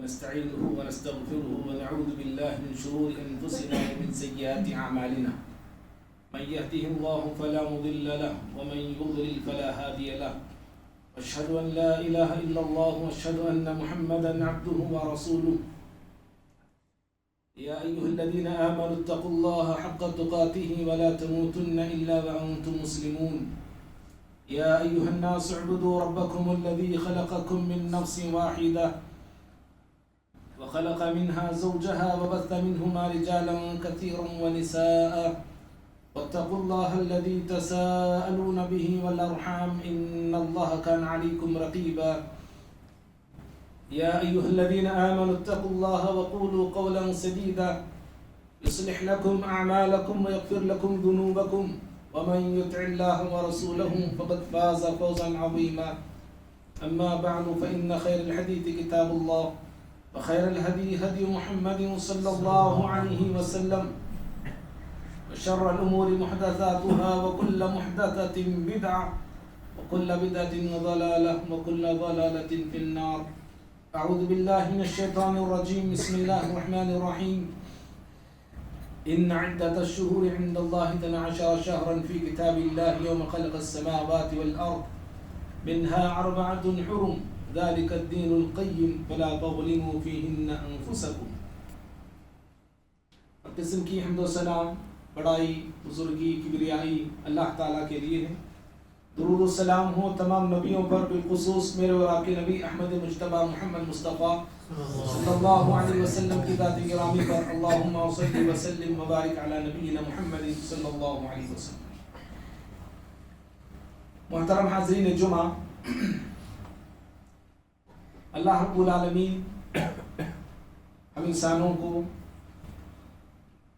ونستعينه ونستغفره ونعوذ بالله من شرور أنفسنا ومن سيئات أعمالنا من يهده الله فلا مضل له ومن يضلل فلا هادي له أشهد أن لا إله إلا الله وأشهد أن محمدا عبده ورسوله يا أيها الذين آمنوا اتقوا الله حق تقاته ولا تموتن إلا وأنتم مسلمون يا أيها الناس اعبدوا ربكم الذي خلقكم من نفس واحدة وخلق منها زوجها وبث منهما رجالا كثيرا ونساء واتقوا الله الذي تساءلون به والأرحام إن الله كان عليكم رقيبا يا أيها الذين آمنوا اتقوا الله وقولوا قولا سديدا يصلح لكم أعمالكم ويغفر لكم ذنوبكم ومن يطع الله ورسوله فقد فاز فوزا عظيما أما بعد فإن خير الحديث كتاب الله وخير الهدي هدي محمد صلى الله عليه وسلم وشر الأمور محدثاتها وكل محدثة بدعة وكل بدعة ضلالة وكل ضلالة في النار أعوذ بالله من الشيطان الرجيم بسم الله الرحمن الرحيم إن عدة الشهور عند الله 12 شهرا في كتاب الله يوم خلق السماوات والأرض منها 4 حرم ذلك الدين القيم فلا تظلموا فيهن أنفسكم. قسم کی حمد و سلام بڑائی بزرگی کبریائی اللہ تعالیٰ کے لیے ہے. درود و سلام ہو تمام نبیوں پر بالخصوص میرے اور آپ کے نبی احمد مجتبی محمد مصطفیٰ صلی اللہ علیہ وسلم کی ذات گرامی پر. اللہم صلی وسلم وبارک علی نبینا محمد صلی اللہ علیہ وسلم. محترم حاضرین جمعہ، اللہ رب العالمین ہم انسانوں کو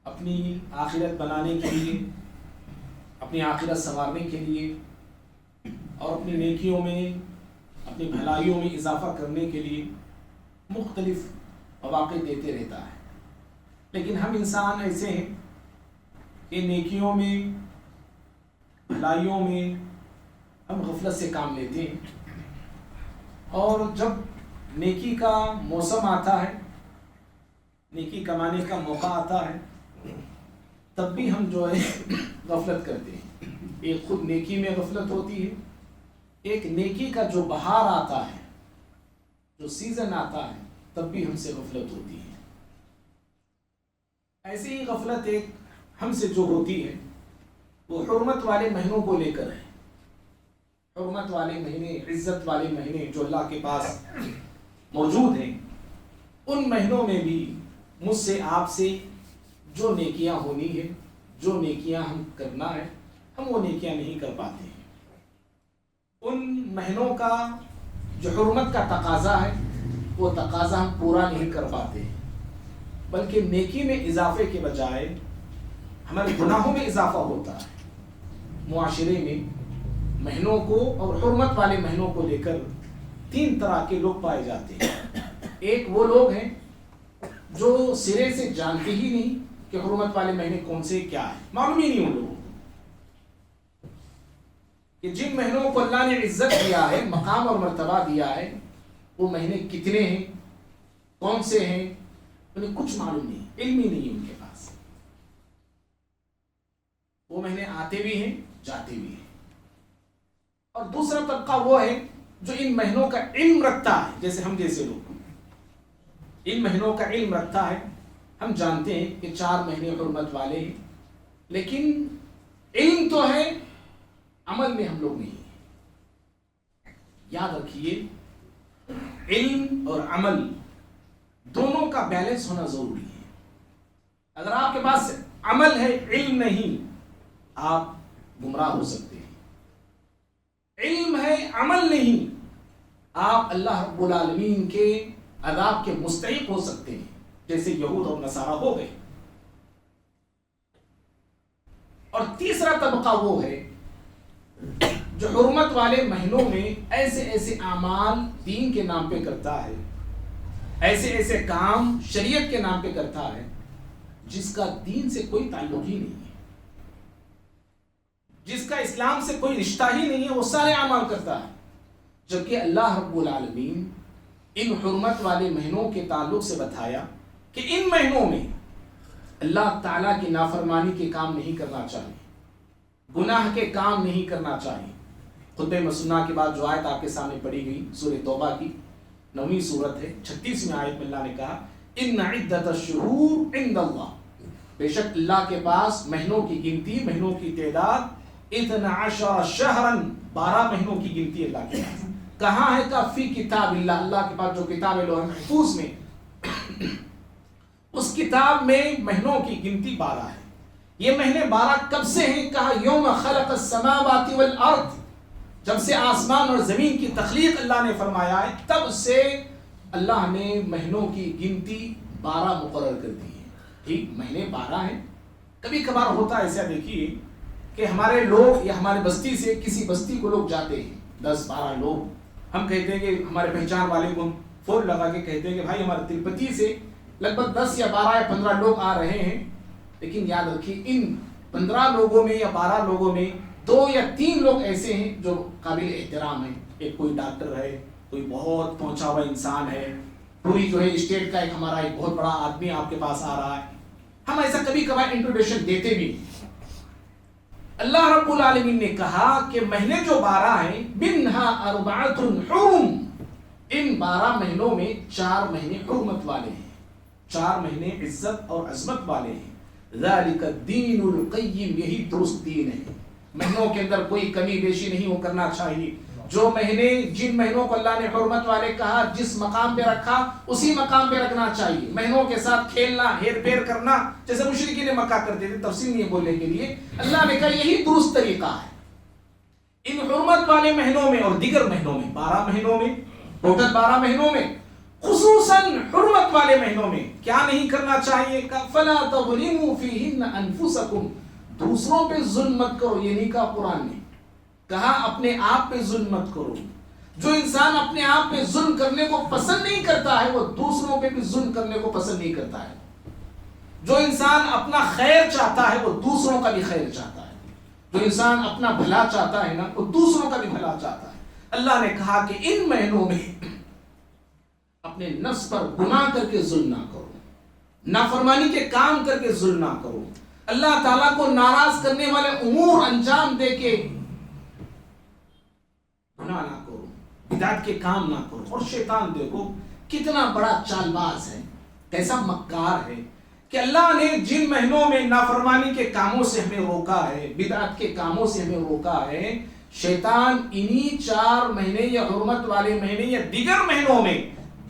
اپنی آخرت بنانے کے لیے، اپنی آخرت سنوارنے کے لیے اور اپنی نیکیوں میں، اپنی بھلائیوں میں اضافہ کرنے کے لیے مختلف مواقع دیتے رہتا ہے. لیکن ہم انسان ایسے ہیں کہ نیکیوں میں، بھلائیوں میں ہم غفلت سے کام لیتے ہیں، اور جب نیکی کا موسم آتا ہے، نیکی کمانے کا موقع آتا ہے، تب بھی ہم جو ہے غفلت کرتے ہیں. ایک خود نیکی میں غفلت ہوتی ہے، ایک نیکی کا جو بہار آتا ہے، جو سیزن آتا ہے، تب بھی ہم سے غفلت ہوتی ہے. ایسی ہی غفلت ایک ہم سے جو ہوتی ہے وہ حرمت والے مہینوں کو لے کر ہے. حرمت والے مہینے، عزت والے مہینے جو اللہ کے پاس موجود ہیں، ان مہینوں میں بھی مجھ سے، آپ سے جو نیکیاں ہونی ہے، جو نیکیاں ہم کرنا ہے، ہم وہ نیکیاں نہیں کر پاتے ہیں. ان مہینوں کا جو حرمت کا تقاضا ہے، وہ تقاضا ہم پورا نہیں کر پاتے، بلکہ نیکی میں اضافے کے بجائے ہمارے گناہوں میں اضافہ ہوتا ہے. معاشرے میں مہینوں کو اور حرمت والے مہینوں کو لے کر 3 طرح کے لوگ پائے جاتے ہیں. ایک وہ لوگ ہیں جو سرے سے جانتے ہی نہیں کہ حرمت والے مہینے کون سے کیا ہے، معلوم ہی نہیں ان لوگوں کو کہ جن مہینوں کو اللہ نے عزت دیا ہے، مقام اور مرتبہ دیا ہے، وہ مہینے کتنے ہیں، کون سے ہیں، انہیں کچھ معلوم نہیں، علم ہی نہیں ان کے پاس. وہ مہینے آتے بھی ہیں، جاتے بھی ہیں. اور دوسرا طبقہ وہ ہے جو ان مہینوں کا علم رکھتا ہے، جیسے ہم جیسے لوگ ان مہینوں کا علم رکھتا ہے. ہم جانتے ہیں کہ 4 مہینے حرمت والے ہیں، لیکن علم تو ہے، عمل میں ہم لوگ نہیں ہیں. یاد رکھیے، علم اور عمل دونوں کا بیلنس ہونا ضروری ہے. اگر آپ کے پاس عمل ہے، علم نہیں، آپ گمراہ ہو سکتے ہیں. علم ہے، عمل نہیں، آپ اللہ رب العالمین کے عذاب کے مستحق ہو سکتے ہیں، جیسے یہود اور نصارہ ہو گئے. اور تیسرا طبقہ وہ ہے جو حرمت والے مہینوں میں ایسے ایسے اعمال دین کے نام پہ کرتا ہے، ایسے ایسے کام شریعت کے نام پہ کرتا ہے جس کا دین سے کوئی تعلق ہی نہیں ہے، جس کا اسلام سے کوئی رشتہ ہی نہیں ہے، وہ سارے اعمال کرتا ہے. جبکہ اللہ رب العالمین ان حرمت والے مہینوں کے تعلق سے بتایا کہ ان مہینوں میں اللہ تعالیٰ کی نافرمانی کے کام نہیں کرنا چاہیے، گناہ کے کام نہیں کرنا چاہیے۔ خطبہ مسنہ کے بعد جو آیت آپ کے سامنے پڑھی گئی سورہ توبہ کی 9ویں سورت ہے، 36ویں آیت میں اللہ نے کہا ان عدت الشہور عند اللہ، بے شک اللہ کے پاس مہینوں کی گنتی، مہینوں کی تعداد 12 شہرا، 12 مہینوں کی گنتی اللہ کے پاس۔ کہاں ہے کہ فی کتاب اللہ، اللہ کے پاس جو کتاب ہے لوح محفوظ میں، اس کتاب میں مہینوں کی گنتی 12 ہے۔ یہ مہینے 12 کب سے ہیں؟ کہا یوم خلق السماوات والارض، جب سے آسمان اور زمین کی تخلیق اللہ نے فرمایا ہے تب سے اللہ نے مہینوں کی گنتی 12 مقرر کر دی ہے۔ ٹھیک، مہینے 12 ہیں۔ کبھی کبھار ہوتا ہے ایسا، دیکھیے کہ ہمارے لوگ یا ہماری بستی سے کسی بستی کو لوگ جاتے ہیں 10-12 لوگ، ہم کہتے ہیں کہ ہمارے پہچان والے کو فون لگا کے کہتے ہیں کہ بھائی ہمارے تروپتی سے لگ بھگ 10 یا 12 یا 15 لوگ آ رہے ہیں، لیکن یاد رکھیے ان 15 لوگوں میں یا 12 لوگوں میں 2 یا 3 لوگ ایسے ہیں جو قابل احترام ہیں۔ ایک کوئی ڈاکٹر ہے، کوئی بہت پہنچا ہوا انسان ہے، پوری جو ہے اسٹیٹ کا ایک ہمارا ایک بہت بڑا آدمی آپ کے پاس آ رہا ہے۔ ہم ایسا کبھی کبھار انٹروڈکشن دیتے بھی۔ اللہ رب العالمین نے کہا کہ مہینے جو 12 ہیں منہا اربعۃ حرم، ان 12 مہینوں میں 4 مہینے حرمت والے ہیں، 4 مہینے عزت اور عظمت والے ہیں۔ ذالک الدین القیم، یہی درست دین ہے۔ مہینوں کے اندر کوئی کمی بیشی نہیں کرنا چاہیے۔ جو مہینے، جن مہینوں کو اللہ نے حرمت والے کہا، جس مقام پہ رکھا اسی مقام پہ رکھنا چاہیے۔ مہینوں کے ساتھ کھیلنا، ہیر پھیر کرنا جیسے مشرکین مکہ کرتے تھے، تفصیل نہیں بولنے کے لیے، اللہ نے کہا یہی درست طریقہ ہے۔ ان حرمت والے مہینوں میں اور دیگر مہینوں میں، 12 مہینوں میں، ٹوٹل 12 مہینوں میں، خصوصاً حرمت والے مہینوں میں کیا نہیں کرنا چاہیے؟ فَلَا تَظْلِمُوا فِيهِنَّ أَنفُسَكُمْ، دوسروں پہ ظلم مت کرو۔ یہ نہیں کہا قرآن نے، کہا اپنے آپ پہ ظلم مت کرو۔ جو انسان اپنے آپ پہ ظلم کرنے کو پسند نہیں کرتا ہے وہ دوسروں پہ بھی ظلم کرنے کو پسند نہیں کرتا ہے۔ جو انسان اپنا خیر چاہتا ہے وہ دوسروں کا بھی خیر چاہتا ہے۔ جو انسان اپنا بھلا چاہتا ہے نا، وہ دوسروں کا بھی بھلا چاہتا ہے۔ اللہ نے کہا کہ ان مہینوں میں اپنے نفس پر گناہ کر کے ظلم نہ کرو، نافرمانی کے کام کر کے ظلم نہ کرو، اللہ تعالیٰ کو ناراض کرنے والے امور انجام دے کے گناہ نہ کرو، بدعت کے کام نہ کرو۔ اور شیطان دیکھو کتنا بڑا چال باز ہے، کیسا مکار ہے کہ اللہ نے جن مہینوں میں نافرمانی کے کاموں سے ہمیں روکا ہے، بدعت کے کاموں سے ہمیں روکا ہے، شیطان انہی 4 مہینے یا حرمت والے مہینے یا دیگر مہینوں میں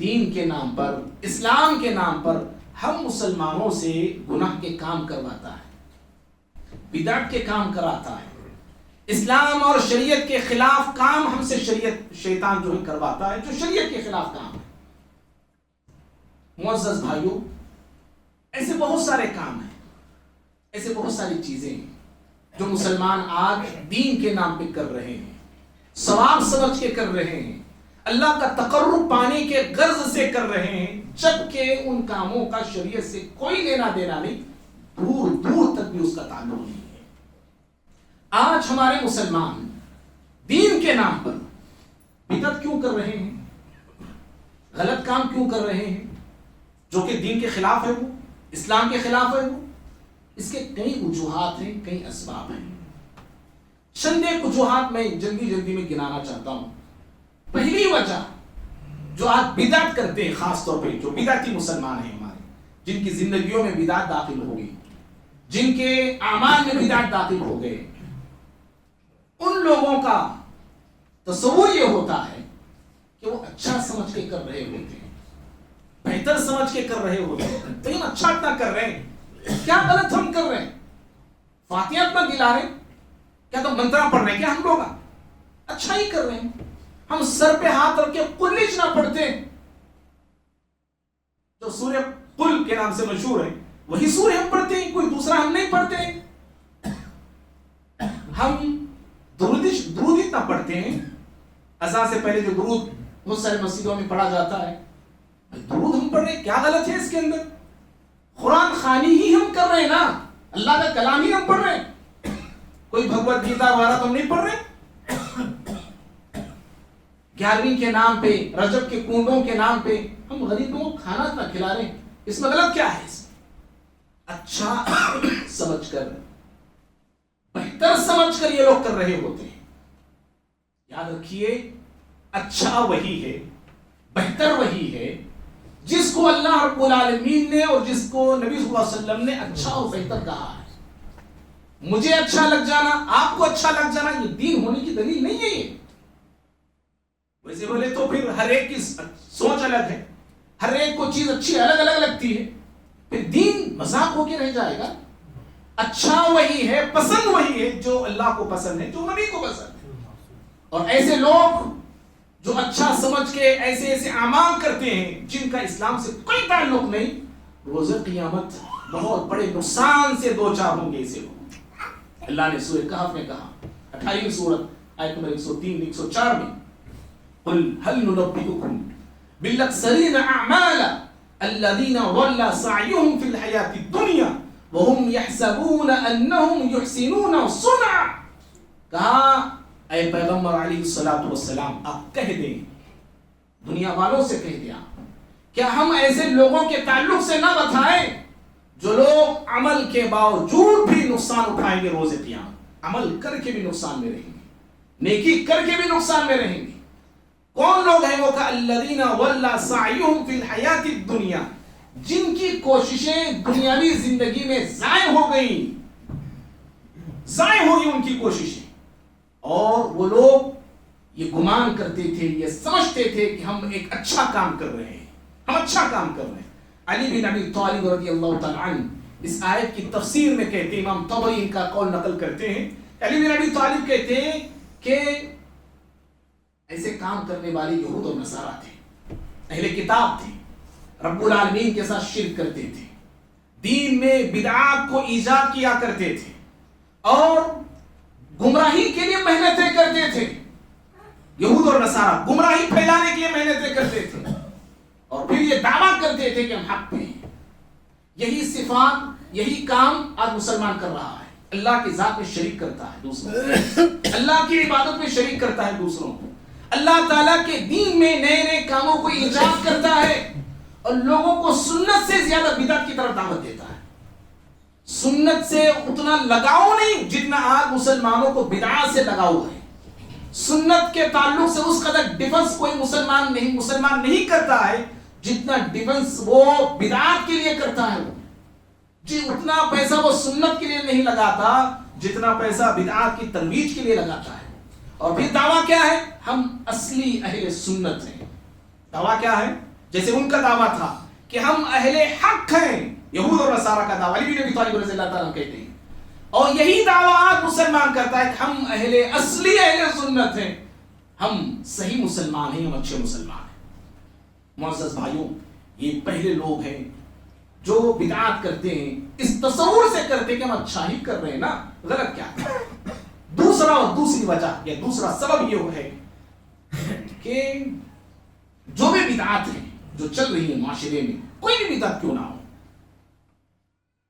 دین کے نام پر، اسلام کے نام پر ہم مسلمانوں سے گناہ کے کام کرواتا ہے، بدعت کے کام کراتا ہے، اسلام اور شریعت کے خلاف کام ہم سے شیطان جو ہے کرواتا ہے، جو شریعت کے خلاف کام ہے۔ معزز بھائیوں، ایسے بہت سارے کام ہیں، ایسے بہت ساری چیزیں ہیں جو مسلمان آج دین کے نام پہ کر رہے ہیں، ثواب سمجھ کے کر رہے ہیں، اللہ کا تقرب پانے کے غرض سے کر رہے ہیں، جبکہ ان کاموں کا شریعت سے کوئی لینا دینا نہیں، دور دور تک بھی اس کا تعلق نہیں ہے۔ آج ہمارے مسلمان دین کے نام پر بدعت کیوں کر رہے ہیں، غلط کام کیوں کر رہے ہیں جو کہ دین کے خلاف ہے، وہ اسلام کے خلاف ہے؟ وہ اس کے کئی وجوہات ہیں، کئی اسباب ہیں۔ چند ایک وجوہات میں جلدی میں گنانا چاہتا ہوں۔ پہلی وجہ جو آج بدعت کرتے ہیں، خاص طور پہ جو بدعتی مسلمان ہیں ہمارے، جن کی زندگیوں میں بدعت داخل ہو گئی، جن کے اعمال میں بدعت داخل ہو گئے، ان لوگوں کا تصور یہ ہوتا ہے کہ وہ اچھا سمجھ کے کر رہے ہوتے ہیں، بہتر سمجھ کے کر رہے ہوتے ہیں، تو ہم اچھا اتنا کر رہے ہیں، کیا غلط ہم کر رہے ہیں؟ فاتحہ اتنا دلا رہے ہیں، کیا تو منترا پڑھ رہے ہیں؟ کیا ہم لوگ اچھا ہی کر رہے ہیں؟ ہم سر پہ ہاتھ رکھ کے قل نہ پڑھتے ہیں، جو سورہ قل کے نام سے مشہور ہے وہی سورہ ہم پڑھتے ہیں، کوئی دوسرا ہم نہیں پڑھتے ہیں۔ ہم درود اتنا پڑھتے ہیں، اذان سے پہلے جو درود بہت سارے مسجدوں میں پڑھا جاتا ہے، درود ہم پڑھ رہے ہیں، کیا غلط ہے اس کے اندر؟ قرآن خوانی ہی ہم کر رہے ہیں نا، اللہ کا کلام ہی ہم پڑھ رہے ہیں، کوئی بھگوت گیتا وغیرہ تو ہم نہیں پڑھ رہے۔ 11ویں کے نام پہ، رجب کے کنڈوں کے نام پہ ہم غریبوں کو کھانا اتنا کھلا رہے ہیں، اس میں غلط کیا ہے؟ اس میں اچھا سمجھ کر، بہتر سمجھ کر یہ لوگ کر رہے ہوتے ہیں۔ یاد رکھیے اچھا وہی ہے، بہتر وہی ہے جس کو اللہ رب العالمین نے اور جس کو نبی صلی اللہ علیہ وسلم نے اچھا اور بہتر کہا ہے۔ مجھے اچھا لگ جانا، آپ کو اچھا لگ جانا یہ دین ہونے کی دلیل نہیں ہے۔ یہ ویسے بولے تو پھر ہر ایک کی سوچ الگ ہے، ہر ایک کو چیز اچھی الگ الگ لگتی ہے، پھر دین مذاق ہو کے رہ جائے گا۔ اچھا وہی ہے، پسند وہی ہے جو اللہ کو پسند ہے، جو نبی کو پسند ہے۔ اور ایسے لوگ جو اچھا سمجھ کے ایسے ایسے اعمال کرتے ہیں جن کا اسلام سے کوئی تعلق نہیں، روز قیامت بہت بڑے نقصان سے دو چار ہوں گے ایسے لوگ۔ اللہ نے سورہ کہف میں کہا، 28ویں سورت آیت نمبر 103 104 میں، قل هل ننبئكم بالاخسرین اعمالا الذین ضل سعیهم فی الحیاة الدنیا وهم يحسبون انهم يحسنون صنعا۔ کہا اے پیغمبر علیہ السلام آپ کہہ دیں، دنیا والوں سے کہہ دیا، کیا ہم ایسے لوگوں کے تعلق سے نہ بتائیں جو لوگ عمل کے باوجود بھی نقصان اٹھائیں گے روز قیامت، عمل کر کے بھی نقصان میں رہیں گے، نیکی کر کے بھی نقصان میں رہیں گے۔ کون لوگ ہیں وہ؟ الذین ضل سعیهم فی الحیاۃ الدنیا، جن کی کوششیں دنیاوی زندگی میں ضائع ہو گئی، ضائع ہوئی ان کی کوششیں، اور وہ لوگ یہ گمان کرتے تھے، یہ سمجھتے تھے کہ ہم ایک اچھا کام کر رہے ہیں، ہم اچھا کام کر رہے ہیں۔ علی بن ابی طالب رضی اللہ تعالی عنہ اس آیت کی تفسیر میں کہتے ہیں، امام طبری ان کا قول نقل کرتے ہیں، علی بن ابی طالب کہتے ہیں کہ ایسے کام کرنے والے یہود اور نصارہ تھے، اہل کتاب تھے، رب العالمین کے ساتھ شرک کرتے تھے، دین میں بدعات کو ایجاد کیا کرتے تھے، اور گمراہی کے لیے محنتیں کرتے تھے۔ یہود اور نصارہ گمراہی پھیلانے کے لیے محنتیں کرتے تھے، اور پھر یہ دعویٰ کرتے تھے کہ ہم حق پہ ہیں۔ یہی صفات، یہی کام آج مسلمان کر رہا ہے، اللہ کی ذات میں شریک کرتا ہے دوسروں کو، اللہ کی عبادت میں شریک کرتا ہے دوسروں کو، اللہ تعالیٰ کے دین میں نئے نئے کاموں کو ایجاد کرتا ہے، اور لوگوں کو سنت سے زیادہ بدعت کی طرف دعوت دیتا ہے۔ سنت سے اتنا لگاؤ نہیں جتنا آج مسلمانوں کو بدعات سے لگاؤ ہے۔ سنت کے تعلق سے اس قدر ڈیفنس کوئی مسلمان نہیں کرتا ہے جتنا ڈیفنس وہ بدعات کے لیے کرتا ہے۔ جی اتنا پیسہ وہ سنت کے لیے نہیں لگاتا جتنا پیسہ بدعات کی ترویج کے لیے لگاتا ہے۔ اور پھر دعویٰ کیا ہے؟ ہم اصلی اہل سنت ہیں۔ دعویٰ کیا ہے؟ جیسے ان کا دعویٰ تھا کہ ہم اہل حق ہیں، یہود اور نصارہ کا دعویٰ علی بن ابی طالب رضی اللہ تعالیٰ کہتے ہیں، اور یہی دعویٰ آج مسلمان کرتا ہے کہ ہم اصلی اہل سنت ہیں، ہم صحیح مسلمان ہیں، ہم اچھے مسلمان ہیں۔ معزز بھائیوں، یہ پہلے لوگ ہیں جو بدعات کرتے ہیں، اس تصور سے کرتے ہیں کہ ہم اچھا ہی کر رہے ہیں نا، غلط کیا ہے؟ دوسری وجہ یا دوسرا سبب یہ ہے کہ جو بھی بدعات ہیں جو چل رہی ہیں معاشرے میں، کوئی بھی بدعت کیوں نہ ہو،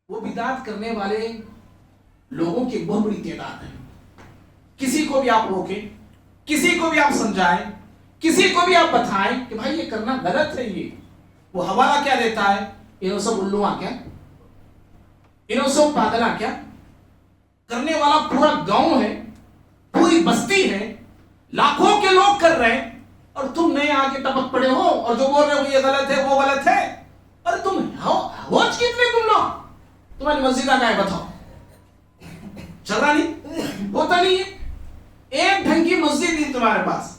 وہ بدعات کرنے والے لوگوں کی بہت بڑی تعداد ہے۔ کسی کو بھی آپ روکیں، کسی کو بھی آپ سمجھائیں، کسی کو بھی آپ بتائیں کہ بھائی یہ کرنا غلط ہے، یہ وہ حوالہ کیا دیتا ہے؟ انہوں سب الوہاں کیا، انہوں سب پاگلاں کیا؟ کرنے والا پورا گاؤں ہے، پوری بستی ہے، لاکھوں کے لوگ کر رہے ہیں، اور تم نئے آگے ٹپک پڑے ہو اور جو بول رہے ہو یہ غلط ہے وہ غلط ہے۔ اور تم ہوچ کتنے تم لوگ، تمہاری مسجد آگاہ ہے بتاؤ، چل رہا نہیں، ہوتا نہیں ہے۔ ایک ڈھنگ کی مسجد نہیں تمہارے پاس،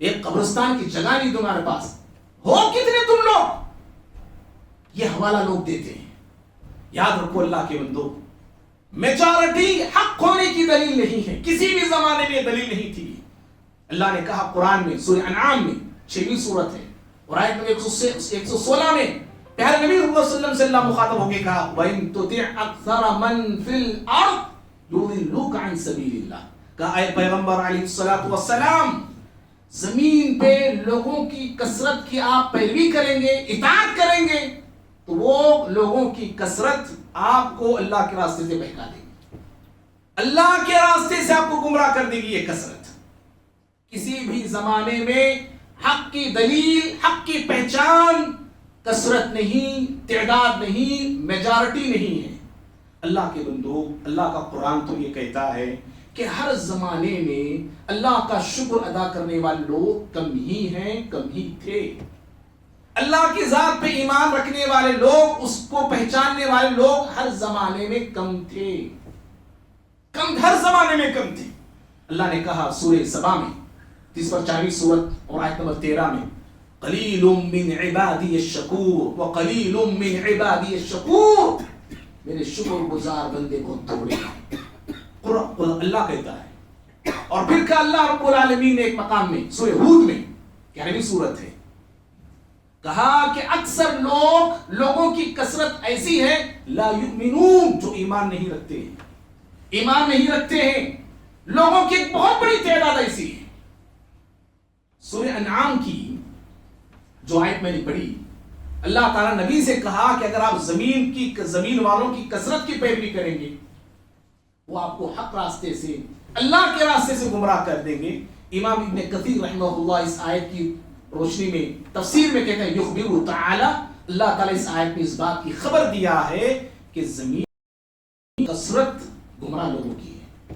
ایک قبرستان کی جگہ نہیں تمہارے پاس، ہو کتنے تم لوگ؟ یہ حوالہ لوگ دیتے ہیں۔ یاد رکھو اللہ کے بندو، میجارٹی حق ہونے کی دلیل نہیں ہے، کسی بھی زمانے میں دلیل نہیں تھی۔ اللہ نے کہا قرآن میں سورہ انعام میں 6ویں سورت ہے اور آیت نمبر 116 میں، پیارے نبی صلی اللہ علیہ وسلم سے اللہ مخاطب ہو کے کہا وَإِن تُطِعْ أَكْثَرَ مَن فِي الْأَرْضِ يُضِلُّوكَ عَن سَبِيلِ اللَّهِ، کہا اے پیغمبر علیہ السلام، زمین پہ لوگوں کی کثرت کی آپ پیروی کریں گے، اطاعت کریں گے، تو وہ لوگوں کی کثرت آپ کو اللہ کے راستے سے بہکا دے گی، اللہ کے راستے سے آپ کو گمراہ کر دے گی یہ کثرت۔ کسی بھی زمانے میں حق کی دلیل، حق کی پہچان کثرت نہیں، تعداد نہیں، میجارٹی نہیں ہے۔ اللہ کے بندو، اللہ کا قرآن تو یہ کہتا ہے کہ ہر زمانے میں اللہ کا شکر ادا کرنے والے لوگ کم ہی ہیں، کم ہی تھے۔ اللہ کی ذات پہ ایمان رکھنے والے لوگ، اس کو پہچاننے والے لوگ ہر زمانے میں کم تھے، ہر زمانے میں کم تھے۔ اللہ نے کہا سورہ سبا میں 40 سورت اور آیت نمبر 13 میں، قلیل من عبادی الشکور وقلیل من عبادی الشکور، میرے شکر گزار بندے بہت تھوڑے ہیں، اللہ کہتا ہے۔ اور پھر کہا اللہ رب العالمین نے ایک مقام میں سورہ ہود میں، 11ویں سورت ہے، کہا کہ اکثر لوگوں کی کثرت ایسی ہے لا یؤمنون، جو ایمان نہیں رکھتے ہیں، ایمان نہیں رکھتے ہیں، لوگوں کی ایک بہت بڑی تعداد ایسی ہے۔ سورہ انعام کی جو آیت میں نے پڑھی، اللہ تعالیٰ نبی سے کہا کہ اگر آپ زمین والوں کی کثرت کی پیروی کریں گے، وہ آپ کو حق راستے سے، اللہ کے راستے سے گمراہ کر دیں گے۔ امام ابن کثیر رحمہ اللہ اس آیت کی روشنی میں تفسیر میں کہتے ہیں یخبر تعالی، اللہ تعالیٰ اس آیت میں اس بات کی خبر دیا ہے کہ زمین کی کثرت گمراہ لوگوں کی ہے،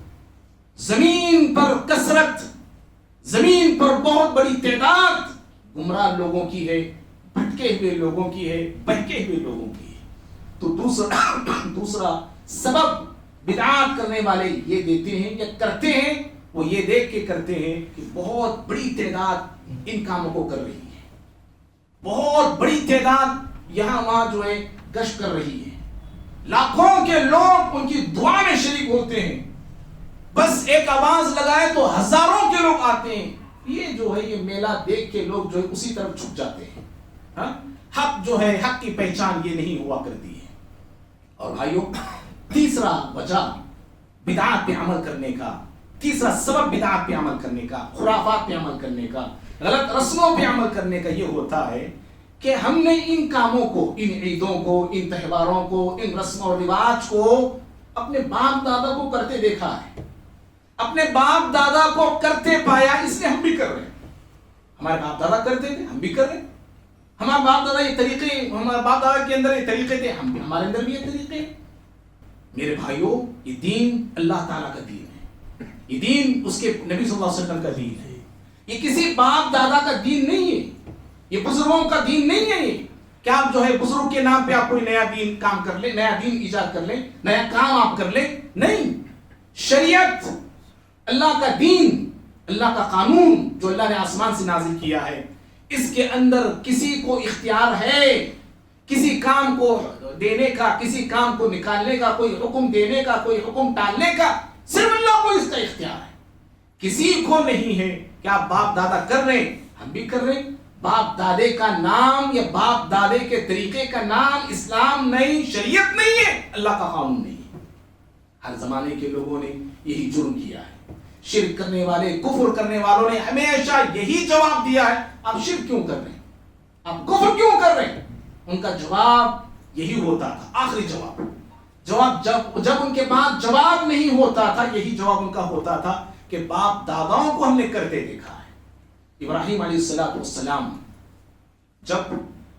زمین پر کثرت، زمین پر بہت بڑی تعداد گمراہ لوگوں کی ہے، بھٹکے ہوئے لوگوں کی ہے، بہکے ہوئے لوگوں کی ہے۔ تو دوسرا سبب بدعات کرنے والے یہ دیتے ہیں یا کرتے ہیں، وہ یہ دیکھ کے کرتے ہیں کہ بہت بڑی تعداد ان کاموں کو کر رہی ہے، بہت بڑی تعداد یہاں وہاں جو ہے گشت کر رہی ہے، لاکھوں کے لوگ ان کی دعا میں شریک ہوتے ہیں، بس ایک آواز لگائے تو ہزاروں کے لوگ آتے ہیں۔ یہ جو ہے یہ میلہ دیکھ کے لوگ جو ہے اسی طرف جھک جاتے ہیں۔ حق جو ہے، حق کی پہچان یہ نہیں ہوا کرتی ہے۔ اور بھائیوں، تیسرا وجہ بدعات پہ عمل کرنے کا، تیسرا سبب بدعات پہ عمل کرنے کا، خرافات پہ عمل کرنے کا، غلط رسموں پہ عمل کرنے کا یہ ہوتا ہے کہ ہم نے ان کاموں کو، ان عیدوں کو، ان تہواروں کو، ان رسم اور رواج کو اپنے باپ دادا کو کرتے دیکھا ہے، اپنے باپ دادا کو کرتے پایا، اس لیے ہم بھی کر رہے ہیں۔ ہمارے باپ دادا کرتے تھے، ہم بھی کر رہے ہیں۔ ہمارے باپ دادا یہ طریقے، ہمارے باپ دادا کے اندر یہ طریقے تھے، ہمارے اندر بھی یہ طریقے ہیں۔ میرے بھائیوں، یہ دین اللہ تعالیٰ کا دین ہے، یہ دین اس کے نبی صلی اللہ علیہ وسلم کا دین ہے، یہ کسی باپ دادا کا دین نہیں ہے، یہ بزرگوں کا دین نہیں ہے۔ کیا آپ جو ہے بزرگ کے نام پہ آپ کوئی نیا دین کام کر لیں، نیا دین ایجاد کر لیں، نیا کام آپ کر لیں؟ نہیں، شریعت، اللہ کا دین، اللہ کا قانون جو اللہ نے آسمان سے نازل کیا ہے، اس کے اندر کسی کو اختیار ہے کسی کام کو دینے کا، کسی کام کو نکالنے کا، کوئی حکم دینے کا، کوئی حکم ٹالنے کا، صرف اللہ کو اس کا اختیار ہے، کسی کو نہیں ہے۔ کہ آپ باپ دادا کر رہے ہیں، ہم بھی کر رہے ہیں۔ باپ دادے کا نام یا باپ دادے کے طریقے کا نام اسلام نہیں، شریعت نہیں ہے، اللہ کا قانون نہیں ہے۔ ہر زمانے کے لوگوں نے یہی جرم کیا ہے، شرک کرنے والے، کفر کرنے والوں نے ہمیشہ یہی جواب دیا ہے، آپ شرک کیوں کر رہے ہیں، آپ کفر کیوں کر رہے ہیں؟ ان کا جواب یہی ہوتا تھا، آخری جواب جب ان کے پاس جواب نہیں ہوتا تھا، یہی جواب ان کا ہوتا تھا کہ باپ داداؤں کو ہم نے کرتے دیکھا ہے۔ ابراہیم علیہ السلام جب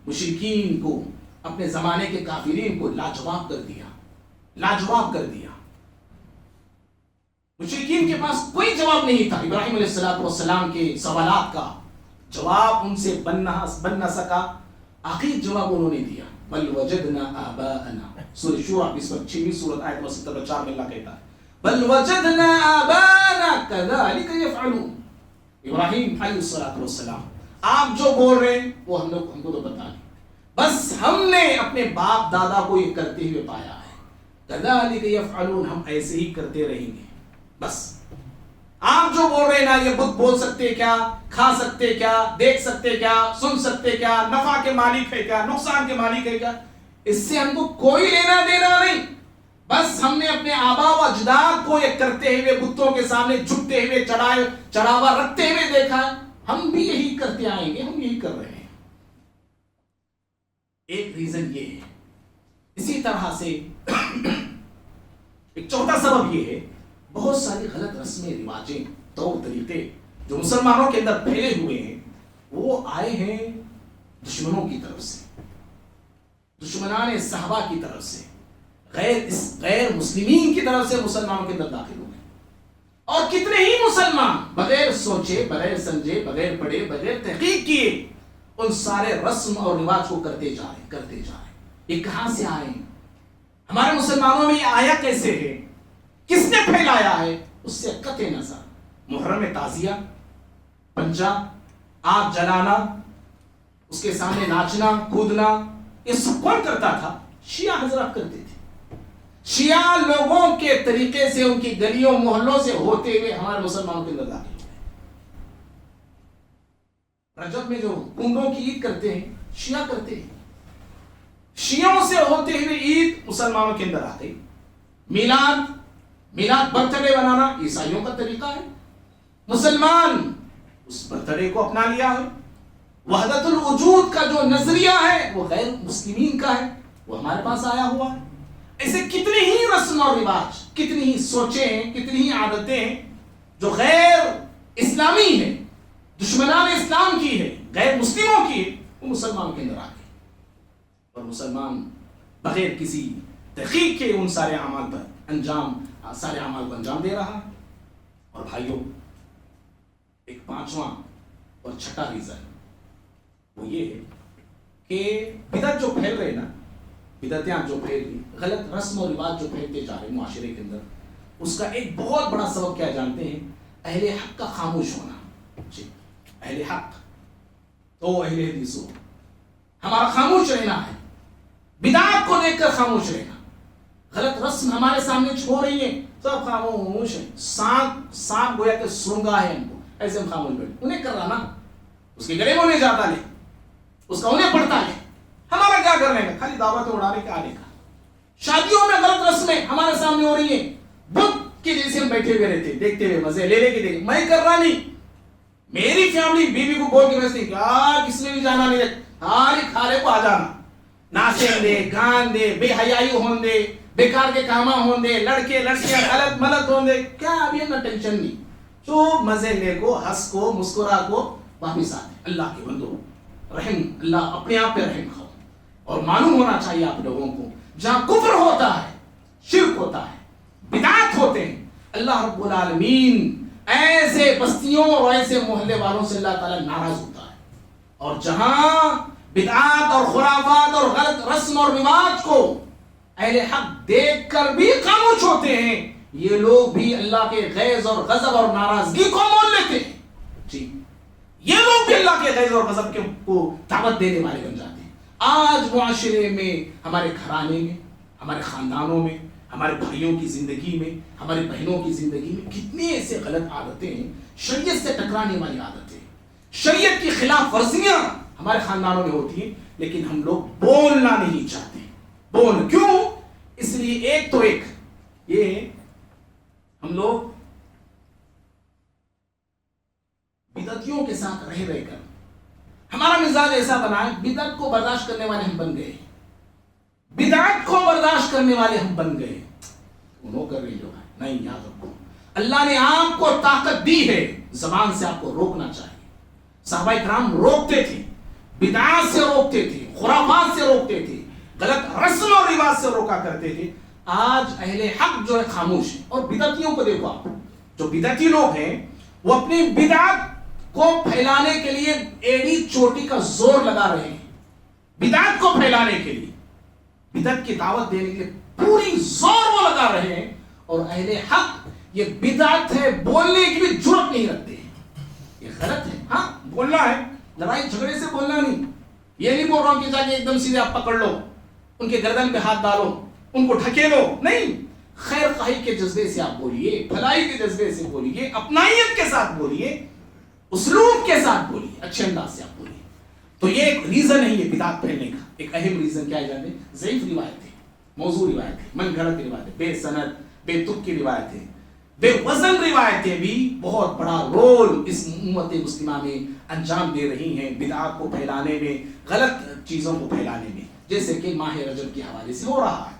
مشرکین کو، اپنے زمانے کے کافرین کو لاجواب کر دیا، مشرکین کے پاس کوئی جواب نہیں تھا، ابراہیم علیہ السلام کے سوالات کا جواب ان سے بن نہ سکا، آخری جواب انہوں نے دیا، بل وجدنا آباءنا، سورہ شورى 6ویں سورت آیت 74 میں اللہ کہتا ہے بل وجدنا آباءنا كذلك يفعلون۔ ابراہیم علیہ السلام، آپ جو بول رہے ہیں وہ ہم کو تو پتا نہیں، بس ہم نے اپنے باپ دادا کو یہ کرتے ہوئے پایا ہے، كذلك يفعلون، ہم ایسے ہی کرتے رہیں گے۔ بس آپ جو بول رہے ہیں نا، یہ بت بول سکتے کیا، کھا سکتے کیا، دیکھ سکتے کیا، سن سکتے کیا، نفع کے مالک ہے کیا، نقصان کے مالک ہے کیا، اس سے ہم کو کوئی لینا دینا نہیں، بس ہم نے اپنے آبا و اجداد کو یہ کرتے ہوئے، بتوں کے سامنے جھکتے ہوئے، چڑھاوا رکھتے ہوئے دیکھا ہے، ہم بھی یہی کرتے آئیں گے، ہم یہی کر رہے ہیں۔ ایک ریزن یہ ہے۔ اسی طرح سے ایک چوتھا سبب یہ ہے، بہت ساری غلط رسمیں، رواجیں، طور طریقے جو مسلمانوں کے اندر پھیلے ہوئے ہیں وہ آئے ہیں دشمنوں کی طرف سے، دشمنان صحابہ کی طرف سے، غیر مسلمین کی طرف سے مسلمانوں کے اندر داخل ہو گئے. اور کتنے ہی مسلمان بغیر سوچے، بغیر سمجھے، بغیر پڑھے، بغیر تحقیق کیے ان سارے رسم اور رواج کو کرتے جا رہے. یہ کہاں سے آئے ہیں؟ ہمارے مسلمانوں میں یہ آیا کیسے ہے؟ کس نے پھیلایا ہے؟ اس سے قطع نظر محرم تعزیہ، پنجا، آگ جلانا، اس کے سامنے ناچنا کودنا، یہ سب کون کرتا تھا؟ شیعہ حضرات کرتے تھے. شیعہ لوگوں کے طریقے سے، ان کی گلیوں محلوں سے ہوتے ہوئے ہمارے مسلمانوں کے اندر داخل ہوئے. رجب میں جو کنڈوں کی عید کرتے ہیں شیعہ کرتے ہیں. شیعوں سے ہوتے ہوئے عید مسلمانوں کے اندر آ گئی. میلاد برتھ ڈے بنانا عیسائیوں کا طریقہ ہے، مسلمان اس برتھ ڈے کو اپنا لیا ہے. وحدت الوجود کا جو نظریہ ہے وہ غیر مسلمین کا ہے، وہ ہمارے پاس آیا ہوا ہے. ایسے کتنی ہی رسم اور رواج، کتنی ہی سوچیں ہیں، کتنی ہی عادتیں ہیں جو غیر اسلامی ہے، دشمنان اسلام کی ہے، غیر مسلموں کی ہے، وہ مسلمانوں کے اندر آ گئی. اور مسلمان بغیر کسی تحقیق کے ان سارے اعمال کو انجام دے رہا ہے. اور بھائیوں، ایک پانچواں اور چھٹا ریزن وہ یہ ہے کہ بدعت جو پھیل رہے نا، بدعتیں جو پھیل رہی، غلط رسم و رواج جو پھیلتے جا رہے معاشرے کے اندر، اس کا ایک بہت بڑا سبب کیا جانتے ہیں؟ اہل حق کا خاموش ہونا. جی، اہل حق تو اہل حدیث ہو، ہمارا خاموش رہنا ہے. بدعت کو دیکھ کر خاموش رہنا. غلط رسم ہمارے سامنے چھوڑ رہی ہیں، سب خاموش ہیں. سانپ گویا کہ سونگا ہے ہم کو، ایسے ہم خاموش بیٹھے. انہیں کر رہا نا، اس کے گلے میں انہیں جاتا لے، اس کا انہیں پڑتا ہے. ہمارا کیا کرنے کا؟ خالی دعوت اڑانے کا، آنے کا. شادیوں میں غلط رسمیں ہمارے سامنے ہو رہی ہیں، بت کے جیسے ہم بیٹھے ہوئے رہتے دیکھتے ہوئے، مزے لے کے دیکھے. میں کر رہا نہیں، میری فیملی بیوی کو بول کے ویسے کیا کس میں بھی جانا نہیں ہے، خالی کھالے کو آ جانا. ناچیں دے، گان دے، بے حیائی ہون دے، بیکار کے کاما ہون دے، لڑکے لڑکیاں غلط ملت ہون دے. کیا ابھی ہم ٹینشن نہیں، تو مزے لے کو، ہنس کو، مسکرا کو واپس آتے. اللہ کے بندو، رحم اللہ اپنے آپ پہ رحم کھاؤ. اور معلوم ہونا چاہیے آپ لوگوں کو، جہاں کفر ہوتا ہے، شرک ہوتا ہے، بدعات ہوتے ہیں، اللہ رب العالمین ایسے بستیوں اور ایسے محلے والوں سے اللہ تعالیٰ ناراض ہوتا ہے. اور جہاں بدعات اور خرافات اور غلط رسم اور رواج کو اہل حق دیکھ کر بھی خاموش ہوتے ہیں، یہ لوگ بھی اللہ کے غیظ اور غضب اور ناراضگی کو مول لیتے ہیں. جی، یہ لوگ بھی اللہ کے غیظ اور غضب کو دعوت دینے والے بن جاتے ہیں. آج معاشرے میں، ہمارے گھرانے میں، ہمارے خاندانوں میں، ہمارے بھائیوں کی زندگی میں، ہماری بہنوں کی زندگی میں کتنی ایسے غلط عادتیں ہیں، شریعت سے ٹکرانے والی عادتیں، شریعت کی خلاف ورزیاں ہمارے خاندانوں میں ہوتی ہیں، لیکن ہم لوگ بولنا نہیں چاہتے. کیوں؟ اس لیے ایک یہ ہم لوگ بدعتیوں کے ساتھ رہ کر ہمارا مزاج ایسا بنا ہے، بدعت کو برداشت کرنے والے ہم بن گئے، بدعت کو برداشت کرنے والے ہم بن گئے. انہوں کر رہی جو ہے نہیں، یاد رکھو اللہ نے آپ کو طاقت دی ہے، زبان سے آپ کو روکنا چاہیے. صحابہ کرام روکتے تھے، بدعات سے روکتے تھے، خرافات سے روکتے تھے، غلط رسم اور رواج سے روکا کرتے تھے. آج اہل حق جو ہے خاموش ہے. اور بدعتیوں کو دیکھو آپ، جو بدعتی لوگ ہیں وہ اپنی بدعت کو پھیلانے کے لیے ایڑی چوٹی کا زور لگا رہے ہیں. بدعت کو پھیلانے کے لیے، بدعت کی دعوت دینے کے لیے پوری زور وہ لگا رہے ہیں. اور اہل حق یہ بدعت ہے بولنے کی بھی جرأت نہیں رکھتے ہیں. یہ غلط ہے. ہاں بولنا ہے، لڑائی جھگڑے سے بولنا نہیں. یہ نہیں بول رہا ہوں کہ جا کے ایک دم سیدھے آپ پکڑ لو، ان کے گردن پہ ہاتھ ڈالو، ان کو ڈھکیلو. نہیں، خیر خواہی کے جذبے سے آپ بولیے، بھلائی کے جذبے سے بولیے، اپنائیت کے ساتھ بولیے، اسلوب کے ساتھ بولیے، اچھے انداز سے آپ بولیے. تو یہ ایک ریزن ہے یہ بدعت پھیلنے کا. ایک اہم ریزن کیا ہے جانتے ہیں؟ ضعیف روایتیں، موضوع روایتیں، من گھڑت روایتیں، بے سند بے تک کی روایتیں، بے وزن روایتیں بھی بہت بڑا رول اس امت مسلمہ میں انجام دے رہی ہیں، بدعات کو پھیلانے میں، غلط چیزوں کو پھیلانے میں. جیسے کہ ماہ رجب کے حوالے سے ہو رہا ہے.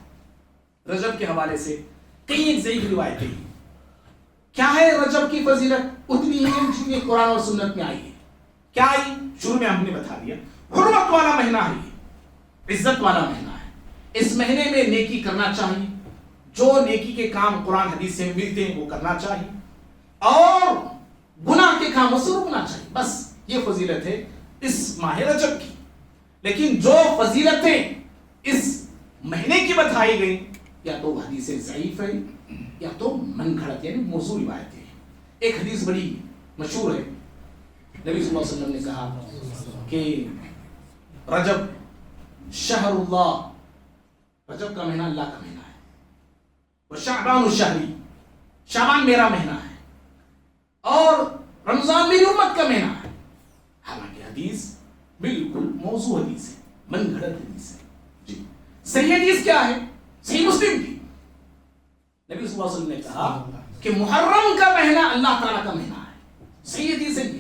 رجب کے حوالے سے کئی ایک ضعیف روایتیں ہیں. کیا ہے رجب کی فضیلت؟ اتنی ہی جتنی قرآن اور سنت میں آئی ہے. کیا آئی؟ شروع میں ہم نے بتا دیا. حرمت والا مہینہ ہے یہ، عزت والا مہینہ ہے. اس مہینے میں نیکی کرنا چاہیے، جو نیکی کے کام قرآن حدیث سے ملتے ہیں وہ کرنا چاہیے، اور گناہ کے کاموں سے رکنا چاہیے. بس یہ فضیلت ہے اس ماہ رجب کی. لیکن جو فضیلتیں اس مہینے کی بتائی گئی یا تو حدیث ضعیف ہے یا تو من گھڑت یعنی موضوع روایتیں ہیں. ایک حدیث بڑی مشہور ہے، نبی صلی اللہ علیہ وسلم نے کہا کہ رجب شہر اللہ، رجب کا مہینہ اللہ کا مہینہ ہے. وہ شعبان الشہری، شعبان میرا مہینہ ہے، اور رمضان میری امت کا مہینہ ہے. حالانکہ حدیث بالکل موضوع حدیث ہے، من گھڑت حدیث ہے. جی صحیح حدیث کیا ہے؟ صحیح مسلم کی نبی صلی اللہ علیہ وسلم نے کہا کہ محرم کا مہینہ اللہ تعالیٰ کا مہینہ ہے. صحیح حدیث ہے یہ.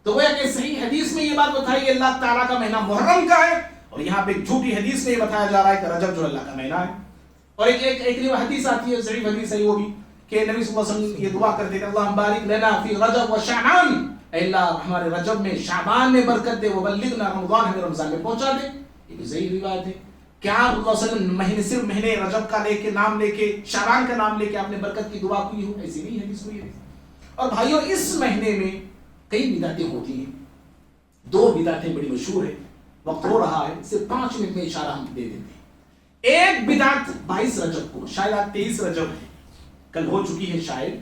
تو گویا کہ صحیح حدیث میں یہ بات بتائی کہ اللہ تعالیٰ کا مہینہ محرم کا ہے، اور یہاں پہ جھوٹی حدیث میں یہ بتایا جا رہا ہے کہ رجب جو اللہ کا مہینہ ہے. اور ایک حدیث آتی ہے، ضعیف حدیث ہے وہ بھی، کہ نبی صلی اللہ علیہ وسلم یہ دعا کرتے تھے اللہم بارک لنا فی رجب و شعبان، اے اللہ ہمارے رجب میں شعبان میں برکت دے، وبلغنا رمضان، ہمیں رمضان میں پہنچا دے. یہ بھی ضعیف روایت ہے. کیا آپ صلی اللہ علیہ وسلم مہینے صرف مہینے رجب کا لے کے نام لے کے شعبان کا نام لے کے آپ نے برکت کی دعا کی ہو؟ ایسی نہیں حدیث کوئی ہے. اور بھائیو اس مہینے میں کئی بدعتیں ہوتی ہیں. دو بدعتیں بڑی مشہور ہے، وقت ہو رہا ہے صرف 5 منٹ میں اشارہ ہم دے دیتے ہیں. ایک بدعت 22 رجب کو، شاید آج 23 رجب ہے، کل ہو چکی ہے شاید،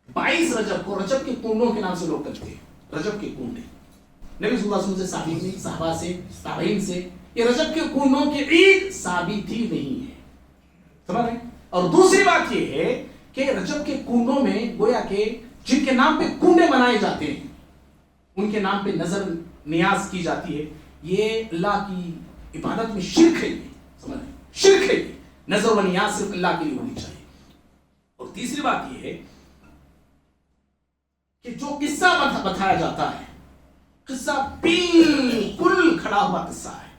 22 رجب کو رجب کے کنڈوں کے نام سے لوگ کرتے ہیں. رجب کے کنڈے نبی صلی اللہ علیہ وسلم سے ثابت نہیں، صحابہ سے، تابعین سے. یہ رجب کے کنڈوں کی عید ثابت ہی نہیں ہے، سمجھ رہے ہیں؟ اور دوسری بات یہ ہے کہ رجب کے کنڈوں میں گویا کہ جن کے نام پہ کنڈے بنائے جاتے ہیں، ان کے نام پہ نظر نیاز کی جاتی ہے، یہ اللہ کی عبادت میں شرک ہے. سمجھ رہے ہیں؟ شرک ہے. نظر و نیاز صرف اللہ کے لیے ہونی چاہیے. اور تیسری بات یہ ہے کہ جو قصہ بتایا جاتا ہے، قصہ بالکل کھڑا ہوا قصہ ہے.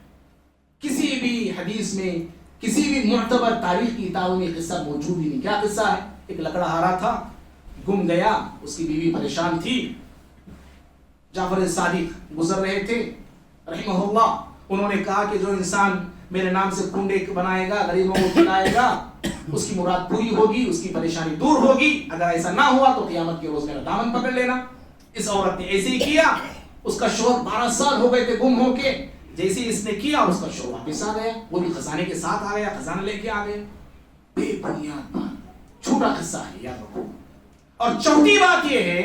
کسی بھی حدیث میں، کسی بھی معتبر تاریخ کی کتابوں میں قصہ موجود ہی نہیں. کیا قصہ ہے؟ ایک لکڑا ہارا تھا، گم گیا، اس کی بیوی پریشان تھی. جعفر صادق گزر رہے تھے رحمہ اللہ، انہوں نے کہا کہ جو انسان میرے نام سے کنڈے بنائے گا، غریبوں کو کھلائے گا، اس کی مراد پوری ہوگی، اس کی پریشانی دور ہوگی. اگر ایسا نہ ہوا تو قیامت کے روز میرا دامن پکڑ لینا. اس عورت نے ایسے ہی کیا. اس کا شوہر 12 سال ہو گئے تھے گم ہو کے. جیسے اس نے کیا اور اس کا شوہر واپس آ گیا، وہ بھی خزانے کے ساتھ آ گیا، خزانہ لے کے آ گیا. بے بنیاد بات، چھوٹا قصہ ہے، یاد رکھو. اور چوتھی بات یہ ہے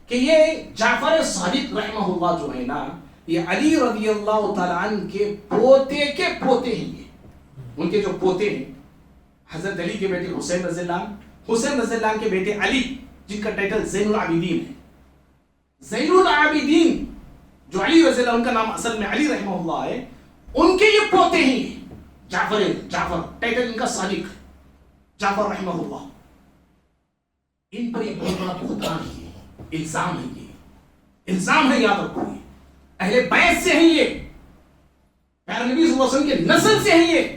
کہ یہ جعفر صادق رحمہ اللہ جو ہے نا، یہ علی رضی اللہ تعالیٰ عنہ کے پوتے کے پوتے ہیں. یہ ان کے جو پوتے ہیں، حضرت علی کے بیٹے حسین رضی اللہ عنہ، حسین رضی اللہ عنہ کے بیٹے علی، جن کا ٹائٹل زین العابدین ہے. زین العابدین جو علی رضی اللہ عنہ کا نام اصل میں علی رحمہ اللہ ہے، ان کے یہ پوتے ہیں. جعفر ٹائٹل ان کا صادق، جعفر رحمہ اللہ. ان پر ایک بہت بڑا بہتان ہے، الزام ہے. یہ الزام ہے، یاد رکھو. یہ اہل بیت سے ہیں، یہ پیارے نبی صلی اللہ علیہ وسلم کے نسل سے ہیں یہ.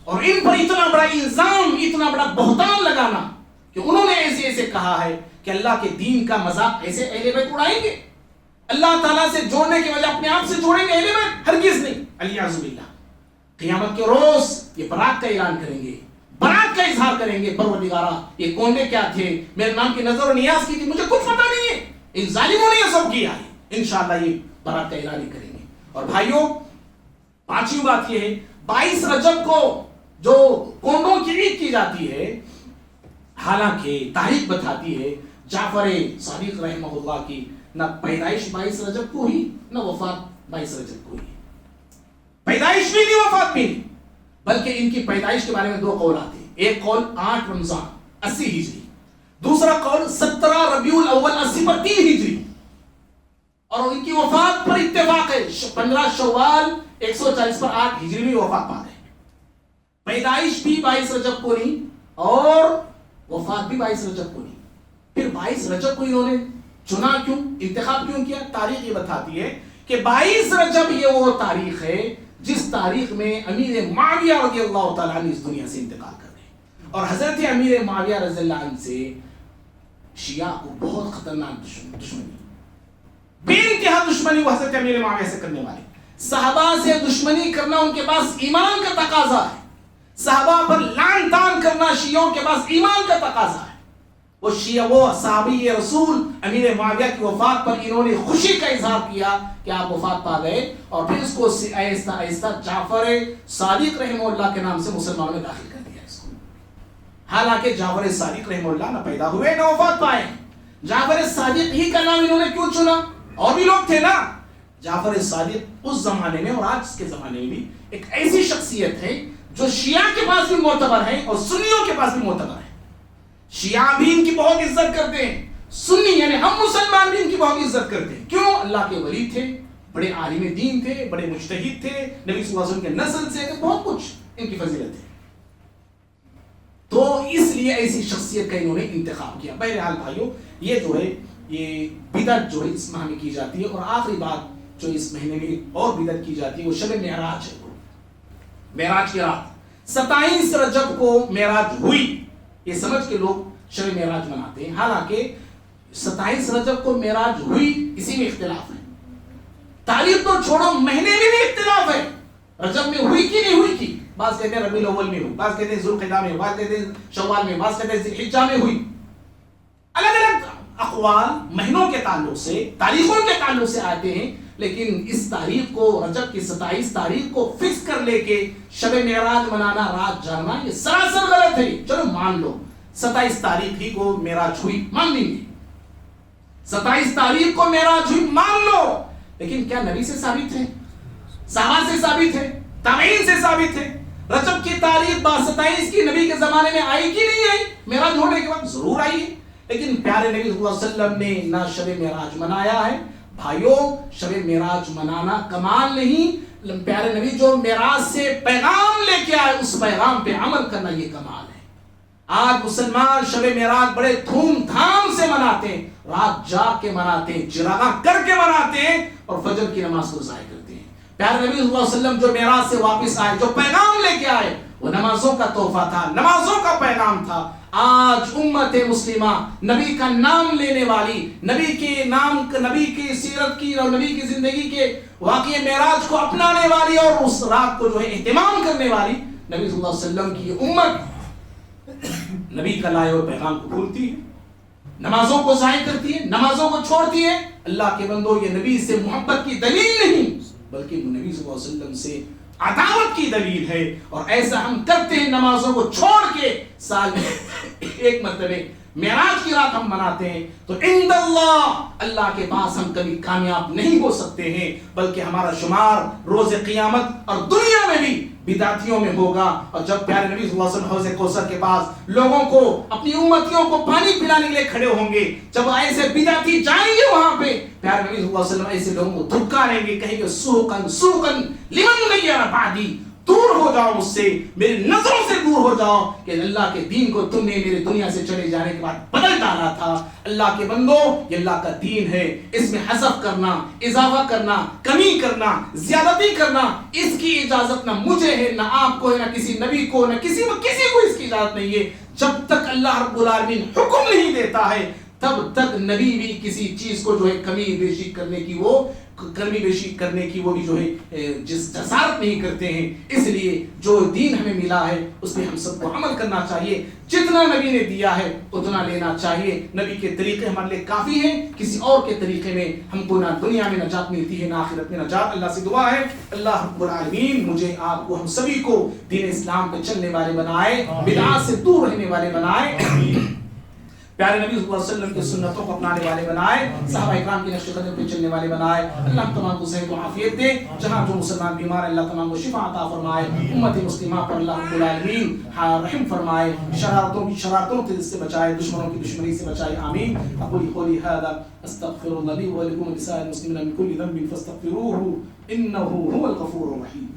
اور ان پر اتنا بڑا الزام، اتنا بڑا بہتان لگانا کہ انہوں نے ایسے کہا ہے کہ اللہ کے دین کا مذاق ایسے اہل بیت اڑائیں گے، اللہ تعالیٰ سے جوڑنے کے وجہ اپنے آپ سے جوڑیں گے اہل بیت؟ ہرگز نہیں. علیہ باللہ. قیامت کے روز یہ برات کا اعلان کریں گے، برات کا اظہار کریں گے، پروردگارا یہ کونڈے کیا تھے، میرے نام کی نظر و نیاز کی تھی، مجھے کچھ پتہ نہیں ہے، ان ظالموں نے یہ سب کیا ہے. انشاءاللہ یہ برات کا اعلان ہی کریں گے. اور بھائیوں، پانچویں بات یہ ہے، 22 رجب کو جو کونڈوں کی عید کی جاتی ہے، حالانکہ تاریخ بتاتی ہے جعفر صادق رحمہ اللہ کی نہ پیدائش 22 رجب کو ہوئی، نہ وفات 22 رجب کو ہوئی. پیدائش بھی نہیں، وفات بھی نہیں. بلکہ ان کی پیدائش کے بارے میں 2 قول آتے ہیں. ایک قول 8 رمضان 80 ہجری، دوسرا قول 17 ربیع الاول 80 پر 3 ہجری. اور ان کی وفات پر اتفاق ہے 15 شوال 140 پر 8 ہجری میں وفات پا گئے. پیدائش بھی 22 رجب کو نہیں اور وفات بھی 22 رجب کو نہیں. پھر 22 رجب کو انہوں نے چنا کیوں، انتخاب کیوں کیا؟ تاریخ یہ بتاتی ہے کہ 22 رجب یہ وہ تاریخ ہے جس تاریخ میں امیر معاویہ رضی اللہ تعالیٰ عنہ اس دنیا سے انتقال کر رہے ہیں. اور حضرت امیر معاویہ رضی اللہ عنہ سے شیعہ کو بہت خطرناک دشمنی، بے انتہا دشمنی وہ حضرت امیر معاویہ سے کرنے والے. صحابہ سے دشمنی کرنا ان کے پاس ایمان کا تقاضا ہے. صحابہ پر لعن طعن کرنا شیعوں کے پاس ایمان کا تقاضا ہے. وہ شیعہ، وہ صحابی رسول امیر معاویہ کی وفات پر انہوں نے خوشی کا اظہار کیا کہ آپ وفات پا گئے، اور پھر اس کو آہستہ آہستہ جعفر صادق رحمہ اللہ کے نام سے مسلمانوں میں داخل کر دیا اس کو. حالانکہ جعفر صادق رحمہ اللہ نہ پیدا ہوئے نہ وفات پائے. جعفر صادق ہی کا نام انہوں نے کیوں چنا؟ اور بھی لوگ تھے نا. جعفر صادق اس زمانے میں اور آج کے زمانے میں بھی ایک ایسی شخصیت ہے جو شیعہ کے پاس بھی معتبر ہے اور سنیوں کے پاس بھی معتبر ہے. شیعہ بھی ان کی بہت عزت کرتے ہیں، سنی یعنی ہم مسلمان بھی ان کی بہت عزت کرتے ہیں. کیوں؟ اللہ کے ولی تھے، بڑے عالم دین تھے، بڑے مجتہد تھے، نبی صلی اللہ علیہ وسلم کے نسل سے، بہت کچھ ان کی فضیلت ہے. تو اس لیے ایسی شخصیت کا انہوں نے انتخاب کیا. بہرحال بھائیو، یہ جو ہے یہ بدعت جو ہے اس ماہ میں کی جاتی ہے. اور آخری بات جو اس مہینے میں اور بدعت کی جاتی ہے وہ شب معراج ہے. معراج کی رات 27 رجب کو معراج ہوئی، یہ سمجھ کے لوگ شب معراج مناتے ہیں. حالانکہ 27 رجب کو معراج ہوئی اسی میں اختلاف ہے. تاریخ تو چھوڑو، مہینے میں بھی اختلاف ہے. رجب میں ہوئی کی نہیں ہوئی کی. بعض کہتے ہیں ربیع الاول میں ہوئی، بعض کہتے ہیں ذوالقعدہ میں، بعض کہتے ہیں شوال میں، بعض کہتے ہیں ذی الحجہ میں ہوئی. الگ الگ اقوال مہینوں کے تعلق سے، تاریخوں کے تعلق سے آتے ہیں. لیکن اس تاریخ کو، رجب کی 27 تاریخ کو فکس کر لے کے شب معراج منانا، رات جاننا، یہ سراسر غلط ہے. چلو مان لو 27 تاریخ ہی کو معراج ہوئی، مان لیں گے. 27 تاریخ کو معراج ہوئی مان لو، لیکن کیا نبی سے ثابت ہے؟ صحابہ سے ثابت ہے؟ تابعین سے ثابت ہے؟ رجب کی تاریخ 27 کی نبی کے زمانے میں آئی کہ نہیں آئی؟ معراج ہونے کے بعد ضرور آئی ہے. لیکن پیارے نبی صلی اللہ علیہ وسلم نے نہ شب معراج منایا ہے. بھائیوں، شب معراج منانا کمال نہیں، پیارے نبی جو معراج سے پیغام لے کے آئے اس پیغام پہ عمل کرنا یہ کمال ہے. آج مسلمان شب معراج بڑے دھوم دھام سے مناتے ہیں، رات جاگ کے مناتے ہیں، چراغاں کر کے مناتے ہیں، اور فجر کی نماز کو ضائع کرتے ہیں. پیارے نبی صلی اللہ علیہ وسلم جو معراج سے واپس آئے، جو پیغام لے کے آئے، وہ نمازوں کا تحفہ تھا، نمازوں کا پیغام تھا. آج امت مسلمہ نبی کا نام لینے والی، نبی کے نام، نبی کی سیرت کی اور نبی کی زندگی کے واقعہ معراج کو اپنانے والی اور اس رات کو جو ہے اہتمام کرنے والی نبی صلی اللہ علیہ وسلم کی امت نبی کا لائے ہوئے پیغام کو بھولتی ہے، نمازوں کو ضائع کرتی ہے، نمازوں کو چھوڑتی ہے. اللہ کے بندو، یہ نبی سے محبت کی دلیل نہیں بلکہ نبی صلی اللہ علیہ وسلم سے عداوت کی دلیل ہے. اور ایسا ہم کرتے ہیں، نمازوں کو چھوڑ کے سال میں ایک مرتبہ معراج کی رات ہم مناتے ہیں، تو عند اللہ کے پاس ہم کبھی کامیاب نہیں ہو سکتے ہیں، بلکہ ہمارا شمار روز قیامت اور دنیا میں بھی بدعتیوں میں ہوگا. اور جب پیارے نبی صلی اللہ علیہ وسلم حوض کوثر کے پاس لوگوں کو، اپنی امتیوں کو پانی پلانے کے لیے کھڑے ہوں گے، جب ایسے بدعتی جائیں گے وہاں پہ، پیارے نبی صلی اللہ علیہ وسلم ایسے لوگوں کو دھکاریں گے، کہیں گے سوقن سوقن لمن غیر بعدی، دور ہو جاؤ مجھ سے، میری نظروں سے دور ہو جاؤ، کہ اللہ کے دین کو تم نے میرے دنیا سے چلے جانے کے بعد بدل ڈالا تھا. اللہ کے بندو، یہ اللہ کا دین ہے، اس میں حذف کرنا، اضافہ کرنا، کمی کرنا، زیادتی کرنا، اس کی اجازت نہ مجھے ہے، نہ آپ کو ہے، نہ کسی نبی کو، نہ کسی کو اس کی اجازت نہیں ہے. جب تک اللہ رب العالمین حکم نہیں دیتا ہے تب تک نبی بھی کسی چیز کو جو ہے کمی بیشی کرنے کی وہ بھی جو ہے جسارت نہیں کرتے ہیں. اس لیے جو دین ہمیں ملا ہے اس پہ ہم سب کو عمل کرنا چاہیے. جتنا نبی نے دیا ہے اتنا لینا چاہیے. نبی کے طریقے ہمارے لیے کافی ہیں، کسی اور کے طریقے میں ہم کو نہ دنیا میں نجات ملتی ہے نہ آخرت میں نجات. اللہ سے دعا ہے اللہ رب العالمین مجھے، آپ کو، ہم سبھی کو دین اسلام پہ چلنے والے بنائے، بدعات سے دور رہنے والے بنائے، پیارے نبی صلی اللہ علیہ وسلم کی سنتوں کو اپنانے والے بنائے، صحابہ اکرام کی نقش قدم پہ چلنے والے بنائے. اللہ ہم تمام کو صحت و عافیت دے. جہاں جو مسلمان بیمار ہے اللہ تمام کو شفا عطا فرمائے. امت مسلمہ پر اللہ رب العالمین رحم فرمائے، شرارتوں سے بچائے، دشمنوں کی دشمنی سے بچائے. آمین. اقول قولی هذا استغفر الله لي ولكم ولسائر المسلمين من كل ذنب فاستغفروه انه هو الغفور الرحيم.